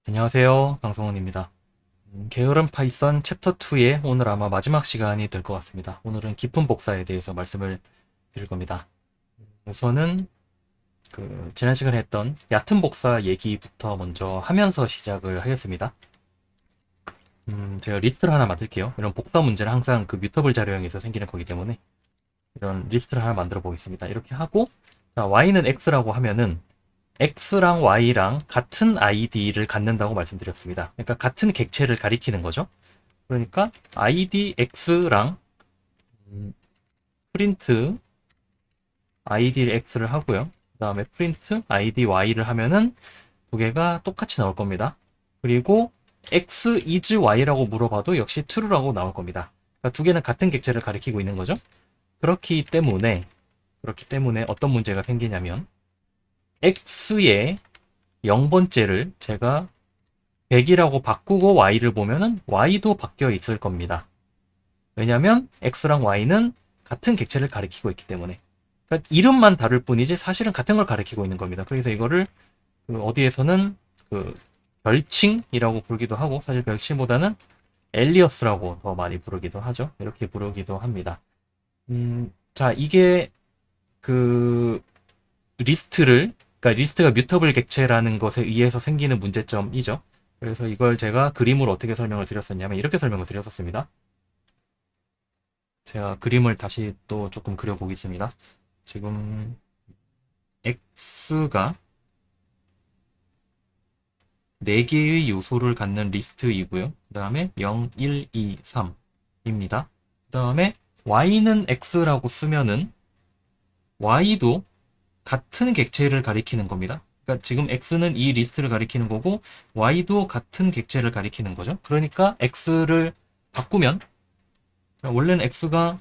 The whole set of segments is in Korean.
안녕하세요. 강성원입니다. 게으른 파이썬 챕터 2의 오늘 아마 마지막 시간이 될 것 같습니다. 오늘은 깊은 복사에 대해서 말씀을 드릴 겁니다. 우선은 지난 시간에 했던 얕은 복사 얘기부터 먼저 하면서 시작을 하겠습니다. 제가 리스트를 하나 만들게요. 이런 복사 문제는 항상 그 뮤터블 자료형에서 생기는 거기 때문에 이런 리스트를 하나 만들어 보겠습니다. 이렇게 하고, 자, y는 x라고 하면은 x랑 y랑 같은 id를 갖는다고 말씀드렸습니다. 그러니까 같은 객체를 가리키는 거죠. 그러니까 id x랑 프린트 id x를 하고요. 그 다음에 프린트 id y를 하면은 두 개가 똑같이 나올 겁니다. 그리고 x is y라고 물어봐도 역시 true라고 나올 겁니다. 그러니까 두 개는 같은 객체를 가리키고 있는 거죠. 그렇기 때문에 어떤 문제가 생기냐면 x의 0번째를 제가 100이라고 바꾸고 y를 보면은 y도 바뀌어 있을 겁니다. 왜냐하면 x랑 y는 같은 객체를 가리키고 있기 때문에. 그러니까 이름만 다를 뿐이지 사실은 같은 걸 가리키고 있는 겁니다. 그래서 이거를 어디에서는 그 별칭이라고 부르기도 하고, 사실 별칭보다는 엘리어스라고 더 많이 부르기도 하죠. 이렇게 부르기도 합니다. 자, 이게 그 그러니까 리스트가 뮤터블 객체라는 것에 의해서 생기는 문제점이죠. 그래서 이걸 제가 그림으로 어떻게 설명을 드렸었냐면 이렇게 설명을 드렸었습니다. 제가 그림을 다시 또 조금 그려보겠습니다. 지금 x가 4개의 요소를 갖는 리스트이고요. 그 다음에 0, 1, 2, 3입니다. 그 다음에 y는 x라고 쓰면은 y도 같은 객체를 가리키는 겁니다. 그러니까 지금 x는 이 리스트를 가리키는 거고 y도 같은 객체를 가리키는 거죠. 그러니까 x를 바꾸면 원래는 x의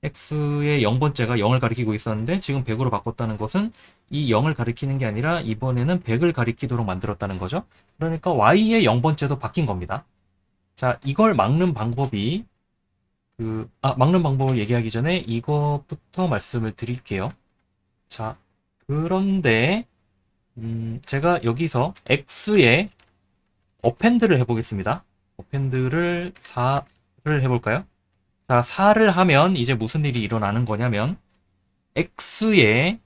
0번째가 0을 가리키고 있었는데 지금 100으로 바꿨다는 것은 이 0을 가리키는 게 아니라 이번에는 100을 가리키도록 만들었다는 거죠. 그러니까 y의 0번째도 바뀐 겁니다. 자, 이걸 막는 방법을 얘기하기 전에 이것부터 말씀을 드릴게요. 자, 그런데 제가 여기서 x에 어펜드를 해보겠습니다. 어펜드를 4를 해볼까요? 자, 4를 하면 이제 무슨 일이 일어나는 거냐면 x에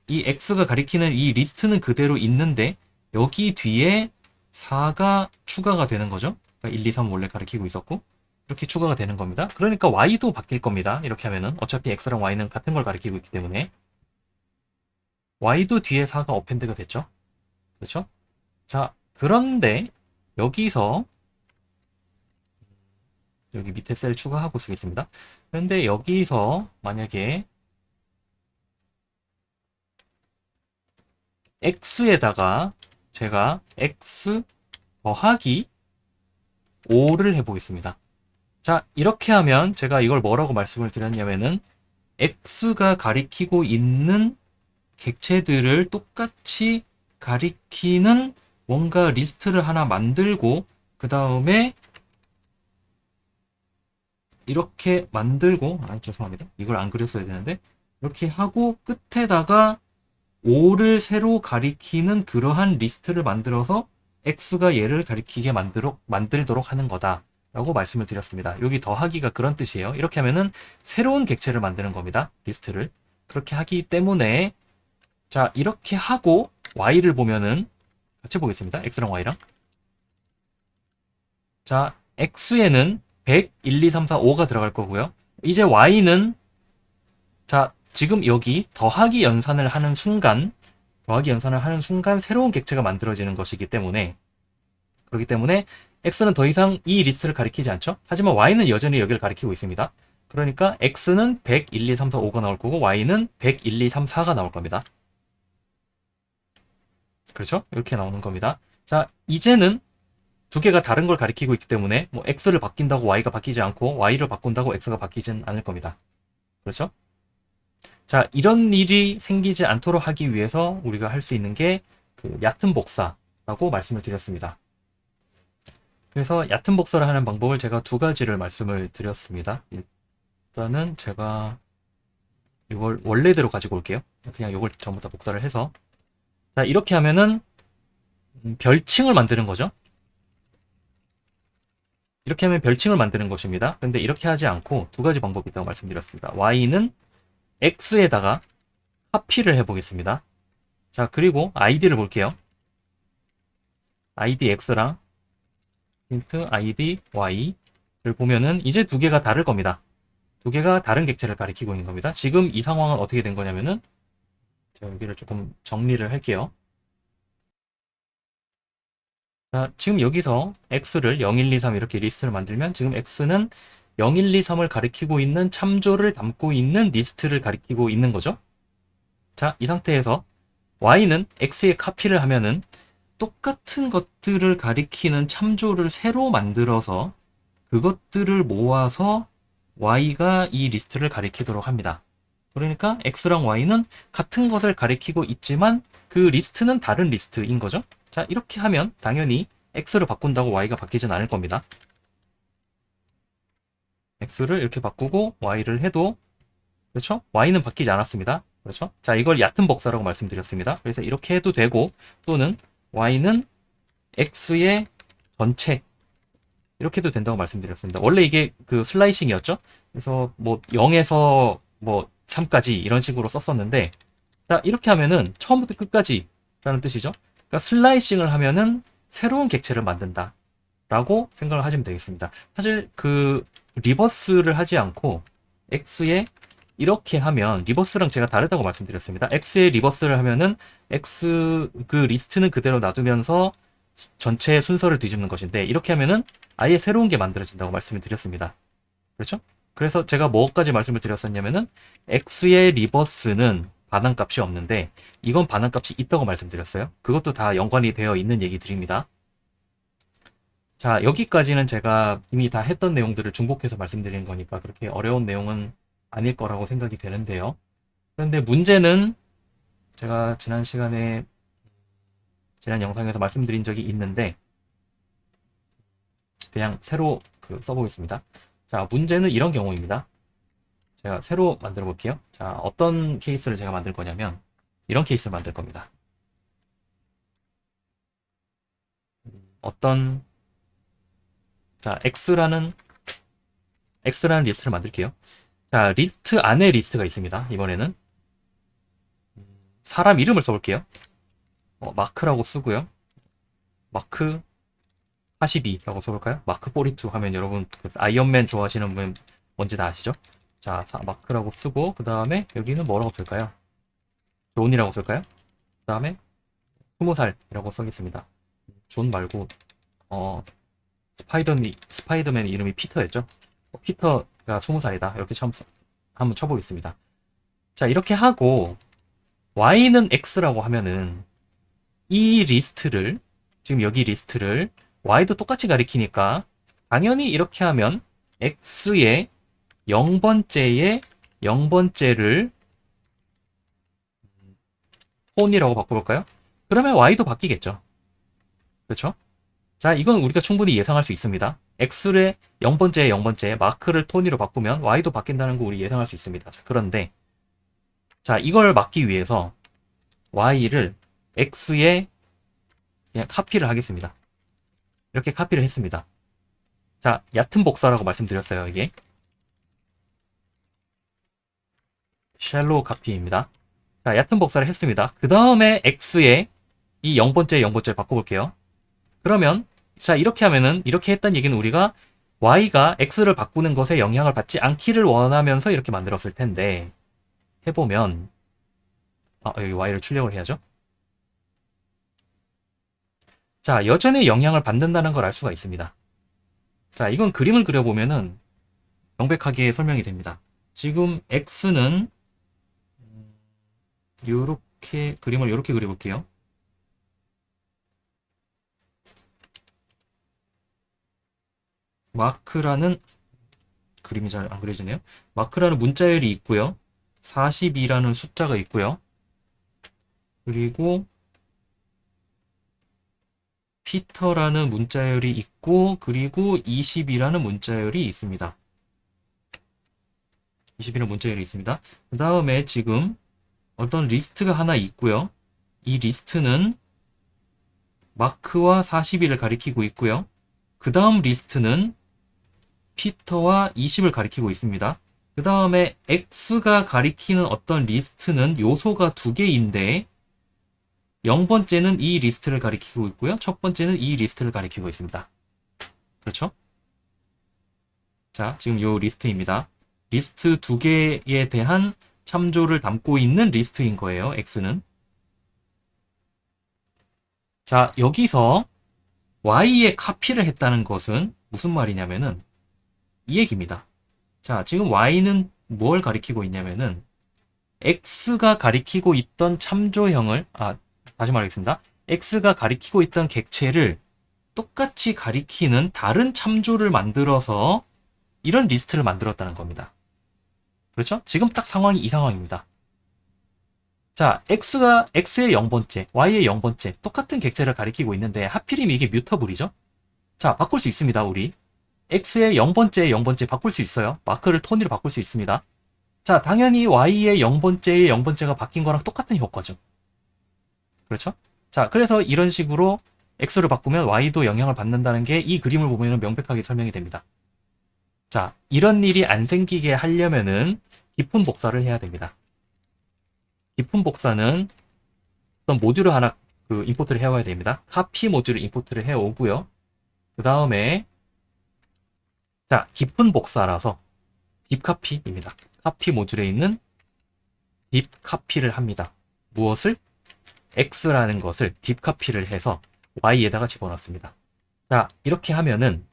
이 x가 가리키는 이 리스트는 그대로 있는데 여기 뒤에 4가 추가가 되는 거죠. 그러니까 1, 2, 3 원래 가리키고 있었고 이렇게 추가가 되는 겁니다. 그러니까 y도 바뀔 겁니다. 이렇게 하면은 어차피 x랑 y는 같은 걸 가리키고 있기 때문에 y도 뒤에 4가 어펜드가 됐죠. 그렇죠? 자, 그런데 여기서 여기 밑에 셀 추가하고 쓰겠습니다. 그런데 여기서 만약에 x에다가 제가 x 더하기 5를 해보겠습니다. 자, 이렇게 하면 제가 이걸 뭐라고 말씀을 드렸냐면은 x가 가리키고 있는 객체들을 똑같이 가리키는 뭔가 리스트를 하나 만들고 그 다음에 이렇게 만들고 죄송합니다. 이걸 안 그렸어야 되는데 이렇게 하고 끝에다가 5를 새로 가리키는 그러한 리스트를 만들어서 x가 얘를 가리키게 만들도록 하는 거다 라고 말씀을 드렸습니다. 여기 더하기가 그런 뜻이에요. 이렇게 하면은 새로운 객체를 만드는 겁니다. 리스트를. 그렇게 하기 때문에 자, 이렇게 하고 y를 보면은 같이 보겠습니다. x랑 y랑. 자, x에는 100, 1, 2, 3, 4, 5가 들어갈 거고요. 이제 y는 자, 지금 여기 더하기 연산을 하는 순간 새로운 객체가 만들어지는 것이기 때문에 그렇기 때문에 x는 더 이상 이 리스트를 가리키지 않죠. 하지만 y는 여전히 여기를 가리키고 있습니다. 그러니까 x는 100, 1, 2, 3, 4, 5가 나올 거고 y는 100, 1, 2, 3, 4가 나올 겁니다. 그렇죠? 이렇게 나오는 겁니다. 자, 이제는 두 개가 다른 걸 가리키고 있기 때문에 뭐 x를 바뀐다고 y가 바뀌지 않고 y를 바꾼다고 x가 바뀌진 않을 겁니다. 그렇죠? 자, 이런 일이 생기지 않도록 하기 위해서 우리가 할 수 있는 게 그 얕은 복사라고 말씀을 드렸습니다. 그래서 얕은 복사를 하는 방법을 제가 두 가지를 말씀을 드렸습니다. 일단은 제가 이걸 원래대로 가지고 올게요. 그냥 이걸 전부 다 복사를 해서 자, 이렇게 하면은 별칭을 만드는 거죠. 이렇게 하면 별칭을 만드는 것입니다. 근데 이렇게 하지 않고 두 가지 방법이 있다고 말씀드렸습니다. y는 x에다가 카피를 해보겠습니다. 자, 그리고 id를 볼게요. id x랑 힌트 id y를 보면은 이제 두 개가 다를 겁니다. 두 개가 다른 객체를 가리키고 있는 겁니다. 지금 이 상황은 어떻게 된 거냐면은 제가 여기를 조금 정리를 할게요. 자, 지금 여기서 x를 0, 1, 2, 3 이렇게 리스트를 만들면 지금 x는 0, 1, 2, 3을 가리키고 있는 참조를 담고 있는 리스트를 가리키고 있는 거죠. 자, 이 상태에서 y는 x에 카피를 하면은 똑같은 것들을 가리키는 참조를 새로 만들어서 그것들을 모아서 y가 이 리스트를 가리키도록 합니다. 그러니까 x랑 y는 같은 것을 가리키고 있지만 그 리스트는 다른 리스트인 거죠. 자, 이렇게 하면 당연히 x를 바꾼다고 y가 바뀌진 않을 겁니다. x를 이렇게 바꾸고 y를 해도 그렇죠? y는 바뀌지 않았습니다. 그렇죠? 자, 이걸 얕은 복사라고 말씀드렸습니다. 그래서 이렇게 해도 되고 또는 y는 x의 전체 이렇게 해도 된다고 말씀드렸습니다. 원래 이게 그 슬라이싱이었죠? 그래서 뭐 0에서 뭐 3까지 이런 식으로 썼었는데 자, 이렇게 하면은 처음부터 끝까지 라는 뜻이죠. 그러니까 슬라이싱을 하면은 새로운 객체를 만든다 라고 생각을 하시면 되겠습니다. 사실 그 리버스를 하지 않고 x에 이렇게 하면 리버스랑 제가 다르다고 말씀드렸습니다. x에 리버스를 하면은 x 그 리스트는 그대로 놔두면서 전체 순서를 뒤집는 것인데 이렇게 하면은 아예 새로운 게 만들어진다고 말씀을 드렸습니다. 그렇죠? 그래서 제가 뭐까지 말씀을 드렸었냐면은 x의 리버스는 반환값이 없는데 이건 반환값이 있다고 말씀드렸어요. 그것도 다 연관이 되어 있는 얘기들입니다. 자, 여기까지는 제가 이미 다 했던 내용들을 중복해서 말씀드리는 거니까 그렇게 어려운 내용은 아닐 거라고 생각이 되는데요. 그런데 문제는 제가 지난 영상에서 말씀드린 적이 있는데 그냥 새로 써보겠습니다. 자, 문제는 이런 경우입니다. 제가 새로 만들어 볼게요. 자, 어떤 케이스를 제가 만들 거냐면 이런 케이스를 만들 겁니다. 자, X라는 리스트를 만들게요. 자, 리스트 안에 리스트가 있습니다. 이번에는 사람 이름을 써볼게요. 마크라고 쓰고요. 마크 42라고 써볼까요? 마크 42 하면 여러분 그 아이언맨 좋아하시는 분 뭔지 다 아시죠? 자, 마크라고 쓰고 그 다음에 여기는 뭐라고 쓸까요? 존이라고 쓸까요? 그 다음에 20살이라고 써겠습니다. 존 말고 스파이더맨 이름이 피터였죠? 피터가 20살이다. 이렇게 한번 쳐보겠습니다. 자, 이렇게 하고 y는 x라고 하면은 이 리스트를 지금 여기 리스트를 y도 똑같이 가리키니까 당연히 이렇게 하면 x의 0번째를 톤이라고 바꿔볼까요? 그러면 y도 바뀌겠죠. 그렇죠? 자, 이건 우리가 충분히 예상할 수 있습니다. x의 0번째 마크를 톤으로 바꾸면 y도 바뀐다는 거 우리 예상할 수 있습니다. 자, 그런데 자, 이걸 막기 위해서 y를 x에 그냥 카피를 하겠습니다. 이렇게 카피를 했습니다. 자, 얕은 복사라고 말씀드렸어요. 이게 샬로우 카피입니다. 자, 얕은 복사를 했습니다. 그 다음에 x에 이 0번째를 바꿔볼게요. 그러면 자, 이렇게 하면은 이렇게 했다는 얘기는 우리가 y가 x를 바꾸는 것에 영향을 받지 않기를 원하면서 이렇게 만들었을 텐데 해보면 여기 y를 출력을 해야죠. 자, 여전히 영향을 받는다는 걸 알 수가 있습니다. 자, 이건 그림을 그려보면은 명백하게 설명이 됩니다. 지금 x는 요렇게 그림을 이렇게 그려볼게요. 마크라는 그림이 잘 안 그려지네요. 마크라는 문자열이 있고요. 42라는 숫자가 있고요. 그리고 피터라는 문자열이 있고 그리고 20이라는 문자열이 있습니다. 20이라는 문자열이 있습니다. 그 다음에 지금 어떤 리스트가 하나 있고요. 이 리스트는 마크와 42를 가리키고 있고요. 그 다음 리스트는 피터와 20을 가리키고 있습니다. 그 다음에 X가 가리키는 어떤 리스트는 요소가 두 개인데 0번째는 이 리스트를 가리키고 있고요. 첫 번째는 이 리스트를 가리키고 있습니다. 그렇죠? 자, 지금 요 리스트입니다. 리스트 두 개에 대한 참조를 담고 있는 리스트인 거예요. X는. 자, 여기서 Y에 카피를 했다는 것은 무슨 말이냐면은 이 얘기입니다. 자, 지금 Y는 뭘 가리키고 있냐면은 X가 가리키고 있던 참조형을, 다시 말하겠습니다. X가 가리키고 있던 객체를 똑같이 가리키는 다른 참조를 만들어서 이런 리스트를 만들었다는 겁니다. 그렇죠? 지금 딱 상황이 이 상황입니다. 자, X의 0번째, Y의 0번째, 똑같은 객체를 가리키고 있는데 하필이면 이게 뮤터블이죠? 자, 바꿀 수 있습니다, 우리. X의 0번째의 0번째 바꿀 수 있어요. 마크를 토니로 바꿀 수 있습니다. 자, 당연히 Y의 0번째의 0번째가 바뀐 거랑 똑같은 효과죠. 그렇죠? 자, 그래서 이런 식으로 X를 바꾸면 Y도 영향을 받는다는 게 이 그림을 보면 명백하게 설명이 됩니다. 자, 이런 일이 안 생기게 하려면은 깊은 복사를 해야 됩니다. 깊은 복사는 어떤 모듈을 하나 임포트를 해와야 됩니다. 카피 모듈을 임포트를 해오고요. 그 다음에 자, 깊은 복사라서 딥카피입니다. 카피 모듈에 있는 딥카피를 합니다. 무엇을? X라는 것을 딥카피를 해서 Y에다가 집어넣습니다. 자, 이렇게 하면은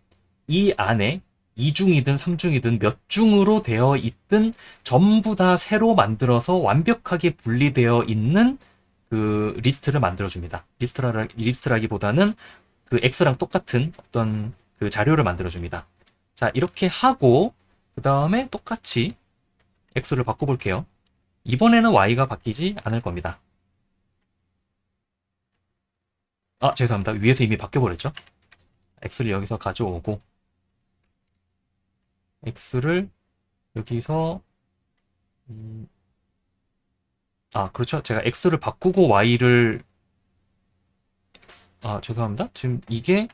이 안에 2중이든 3중이든 몇 중으로 되어 있든 전부 다 새로 만들어서 완벽하게 분리되어 있는 그 리스트를 만들어줍니다. 리스트라기보다는 그 X랑 똑같은 어떤 그 자료를 만들어줍니다. 자, 이렇게 하고 그 다음에 똑같이 X를 바꿔볼게요. 이번에는 Y가 바뀌지 않을 겁니다. 죄송합니다. 위에서 이미 바뀌어버렸죠? X를 여기서 가져오고 X를 여기서 그렇죠. 제가 X를 바꾸고 Y를 죄송합니다. 지금 이게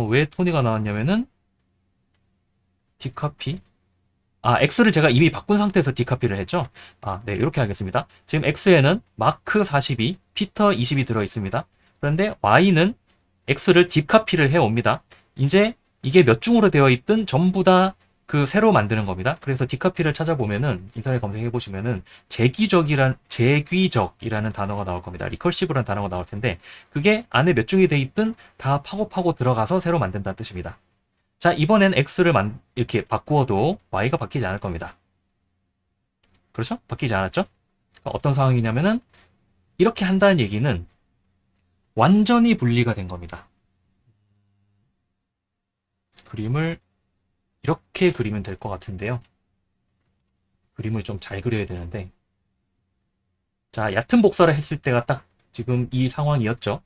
왜 토니가 나왔냐면은 디카피 X를 제가 이미 바꾼 상태에서 디카피를 했죠. 네, 이렇게 하겠습니다. 지금 X에는 마크 42, 피터 20이 들어있습니다. 그런데 Y는 X를 딥카피를 해옵니다. 이제 이게 몇 중으로 되어 있든 전부 다 그 새로 만드는 겁니다. 그래서 딥카피를 찾아보면은 인터넷 검색해 보시면은 재귀적이라는 단어가 나올 겁니다. 리컬시브라는 단어가 나올 텐데 그게 안에 몇 중이 돼 있든 다 파고 들어가서 새로 만든다는 뜻입니다. 자, 이번엔 X를 이렇게 바꾸어도 Y가 바뀌지 않을 겁니다. 그렇죠? 바뀌지 않았죠? 그러니까 어떤 상황이냐면은 이렇게 한다는 얘기는 완전히 분리가 된 겁니다. 그림을 이렇게 그리면 될 것 같은데요. 그림을 좀 잘 그려야 되는데 자, 얕은 복사를 했을 때가 딱 지금 이 상황이었죠.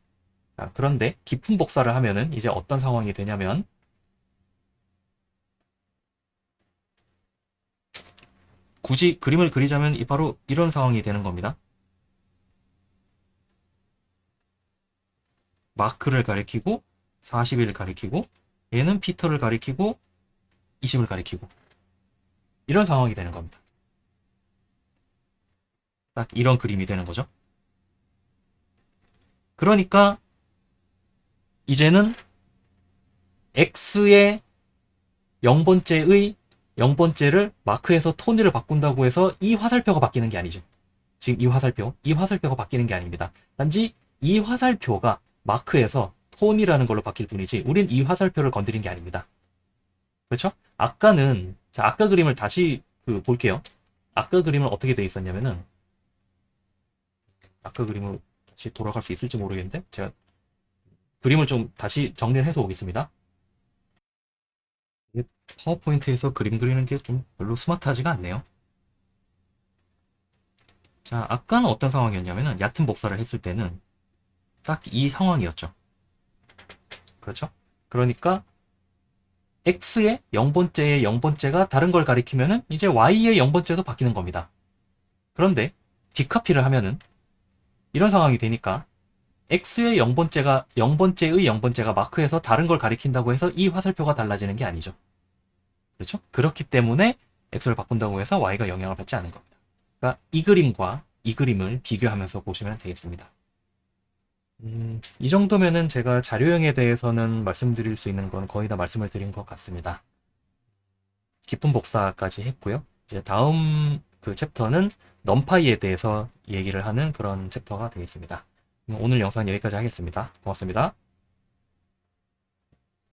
자, 그런데 깊은 복사를 하면은 이제 어떤 상황이 되냐면 굳이 그림을 그리자면 바로 이런 상황이 되는 겁니다. 마크를 가리키고 40을 가리키고 얘는 피터를 가리키고 20을 가리키고 이런 상황이 되는 겁니다. 딱 이런 그림이 되는 거죠. 그러니까 이제는 X의 0번째의 0번째를 마크에서 토니를 바꾼다고 해서 이 화살표가 바뀌는 게 아니죠. 지금 이 화살표가 바뀌는 게 아닙니다. 단지 이 화살표가 마크에서 톤이라는 걸로 바뀔 뿐이지 우린 이 화살표를 건드린 게 아닙니다. 그렇죠? 아까 그림을 다시 볼게요. 아까 그림은 어떻게 돼 있었냐면은 아까 그림으로 다시 돌아갈 수 있을지 모르겠는데 제가 그림을 좀 다시 정리를 해서 오겠습니다. 파워포인트에서 그림 그리는 게 좀 별로 스마트하지가 않네요. 자, 아까는 어떤 상황이었냐면은 얕은 복사를 했을 때는 딱 이 상황이었죠. 그렇죠? 그러니까 X의 0번째의 0번째가 다른 걸 가리키면은 이제 Y의 0번째도 바뀌는 겁니다. 그런데 딥카피를 하면은 이런 상황이 되니까 x의 0번째의 0번째가 마크에서 다른 걸 가리킨다고 해서 이 화살표가 달라지는 게 아니죠. 그렇죠? 그렇기 때문에 x를 바꾼다고 해서 y가 영향을 받지 않는 겁니다. 그러니까 이 그림과 이 그림을 비교하면서 보시면 되겠습니다. 이 정도면은 제가 자료형에 대해서는 말씀드릴 수 있는 건 거의 다 말씀을 드린 것 같습니다. 깊은 복사까지 했고요. 이제 다음 그 챕터는 넘파이에 대해서 얘기를 하는 그런 챕터가 되겠습니다. 오늘 영상은 여기까지 하겠습니다. 고맙습니다.